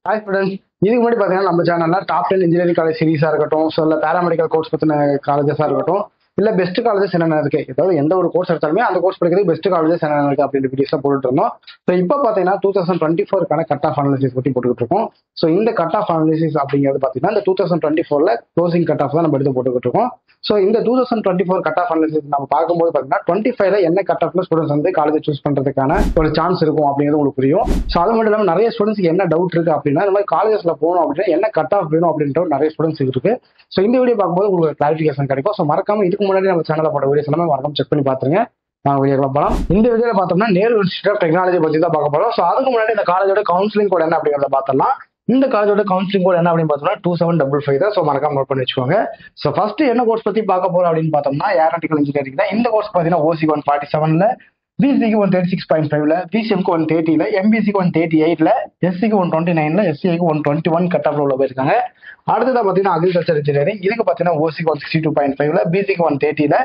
Hi students, இதுக்கு முன்னாடி பார்த்தீங்கன்னா நம்ம சேனல்ல டாப் 10 இன்ஜினியரிங் காலேஜ் சீரிஸா இருக்கட்டும், ஸோ இல்லை பேராமெடிக்கல் கோர்ஸ் பற்றின காலேஜஸாக இருக்கட்டும், இல்லை பெஸ்ட் காலேஜஸ் என்னென்ன இருக்கு, ஏதாவது எந்த ஒரு கோர்ஸ் எடுத்தாலுமே அந்த கோர்ஸ் படிக்கிறது பெஸ்ட் காலேஜஸ் என்னென்ன இருக்கு அப்படின்ற வீடியோஸ்லாம் போட்டுட்டு இருந்தோம். ஸோ இப்போ பார்த்தீங்கன்னா 2024 கட் ஆஃப் அனாலிசிஸ் பற்றி போட்டுக்கிட்டு இருக்கோம். ஸோ இந்த கட் ஆஃப் அனாலிசிஸ் அப்படிங்கிறது பார்த்தீங்கன்னா இந்த 2024 க்ளோசிங் கட் ஆஃப் தான் நம்ம எடுத்து போட்டுக்கிட்டு இருக்கோம். ஸோ இந்த 2024 கட் ஆஃப் அனாலிசிஸ் நம்ம பார்க்கும்போது பார்த்தீங்கன்னா 25ல என்ன கட் ஆஃப்ல ஸ்டூடெண்ட்ஸ் வந்து காலேஜ் சூஸ் பண்றதுக்கான ஒரு சான்ஸ் இருக்கும் அப்படிங்கிறது உங்களுக்கு புரியும். ஸோ அது மட்டும் இல்லாமல் நிறைய ஸ்டூடெண்ட்ஸ்க்கு என்ன டவுட் இருக்கு அப்படின்னா, இந்த மாதிரி காலேஜஸ்ல போகணும் அப்படின்னா என்ன கட் ஆஃப் வேணும் அப்படின்ற நிறைய ஸ்டூடெண்ட்ஸ் இருக்கு. ஸோ இந்த வீடியோ பார்க்கும்போது உங்களுக்கு கிளாரிஃபிகேஷன் கிடைக்கும். ஸோ மறக்காம இதுக்கு முன்னாடி நம்ம சேனலில் போட்ட வீடியோஸ் எல்லாமே மறக்காம செக் பண்ணி பாத்துருங்க. வீடியோல போகலாம். இந்த வீடியோல பார்த்தோம்னா நேரு இன்ஸ்டியூட் ஆஃப் டெக்னாலஜி பத்தி தான் பார்க்க போறோம். ஸோ அதுக்கு முன்னாடி இந்த காலேஜோட கவுன்சிலிங் கோட் என்ன அப்படிங்கிறத பார்த்தலாம். இந்த காலேஜோட கவுன்சிலிங் கோட் என்ன அப்படின்னு பார்த்தோம்னா 2755 தான். ஸோ மறக்காம நோட் பண்ணி வச்சுக்கோங்க. ஸோ ஃபர்ஸ்ட் என்ன கோர்ஸ் பத்தி பார்க்க போறோம் அப்படின்னு பார்த்தோம்னா ஏரோநாட்டிக்கல் இன்ஜினியரிங் தான். இந்த கோர்ஸ் பார்த்தீங்கன்னா ஓசிக்கு 147ல, பிசிக்கு 136.5ல, பிசிஎம்க்கு 130ல, எம்பிசிக்கு 138ல, எஸ்சிக்கு 129ல, எஸ்சிக்கு 121 கட் ஆஃப்ல உள்ள போயிருக்காங்க. அடுத்ததான் பார்த்தீங்கன்னா அக்ரிகல்ச்சர் இன்ஜினியரிங். இதுக்கு பார்த்தீங்கன்னா ஓசிக்கு 162.5ல, பிசிக்கு 130ல,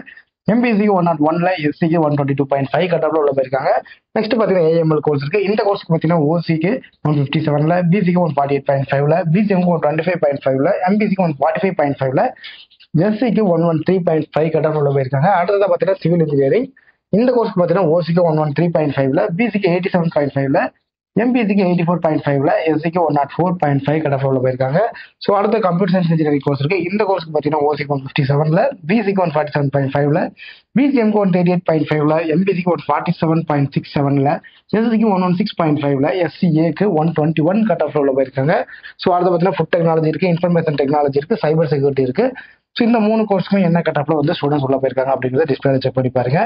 எம்பிசிக்கு 101ல, எஸ்சிக்கு 122.5 கட் ஆஃப்ல உள்ள போயிருக்காங்க. நெக்ஸ்ட் பார்த்தீங்கன்னா ஏஎம்எல் கோர்ஸ் இருக்கு. இந்த கோர்ஸ்க்கு பார்த்தீங்கன்னா ஓசிக்கு 157ல, பிசிக்கு 148.5ல, பிசிஎம்க்கு 125.5ல, எம்பிசிக்கு 145.5ல, எஸ்சிக்கு 113.5 கட் ஆஃப்ல உள்ள போயிருக்காங்க. அடுத்ததான் பார்த்தீங்கன்னா சிவில் இன்ஜினியரிங். இந்த கோர்ஸ்க்கு பார்த்தீங்கன்னா ஓசிக்கு 113.5ல, பிசிக்கு 87.5ல, எம்பிசிக்கு 84.5ல, எஸ்சிக்கு 104.5 கட் ஆஃப்ல உள்ள போயிருக்காங்க. ஸோ அடுத்த கம்ப்யூட்டர் சயின்ஸ் இன்ஜினியரிங் கோர்ஸ் இருக்கு. இந்த கோர்ஸ்க்கு பார்த்தீங்கன்னா ஓசிக்கு 157ல, பிசிக்கு 147.5ல, பிசிஎம்க்கு 138.5ல, எம்பிசிக்கு 147.67ல, எஸ்சிக்கு 116.5ல, எஸ்சிஏக்கு 121 கட் ஆஃப்ல உள்ள போயிருக்காங்க. ஸோ அடுத்து பார்த்தீங்கன்னா ஃபுட் டெக்னாலஜி இருக்கு, இன்ஃபர்மேஷன் டெக்னாலஜி இருக்கு, சைபர் செக்யூரிட்டி இருக்கு. ஸோ இந்த 3 கோர்ஸுமே என்ன கட் ஆஃப்ல வந்து ஸ்டூடெண்ட்ஸ் உள்ள போயிருக்காங்க அப்படிங்கிறத டிஸ்பிளேல செக் பண்ணி பாருங்க.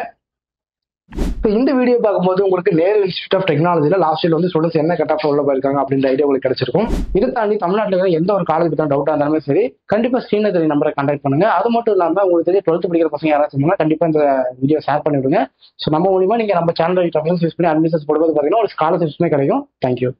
இப்போ இந்த வீடியோ பார்க்கும்போது உங்களுக்கு நேரு இன்ஸ்டியூட் ஆஃப் டெக்னாலஜில லாஸ்ட் இயர் வந்து ஸ்டூடெண்ட்ஸ் என்ன கட் ஆஃப் உள்ள போயிருக்காங்க அப்படின்ற ஐடியா உங்களுக்கு கிடைச்சிருக்கும். இதை தாண்டி தமிழ்நாட்டில் இருக்கிற எந்த ஒரு காலேஜ் பற்றி டவுட்டாக இருந்தாலுமே சரி, கண்டிப்பா ஸ்க்ரீன்ல தெரிய நம்பரை கான்டாக்ட் பண்ணுங்க. அது மட்டும் இல்லாமல் உங்களுக்கு தெரிய 12th படிக்கிற பசங்க யாராச்சும் இருந்தாலும் கண்டிப்பா இந்த வீடியோ ஷேர் பண்ணி விடுங்க. ஸோ நம்ம மூலியமா நீங்க நம்ம சேனல் யூஸ் பண்ணி அட்மிஷன்ஸ் போடும்போது பார்த்தீங்கன்னா ஒரு ஸ்காலர்ஷிப்ஸ்மே கிடைக்கும். தேங்க்யூ.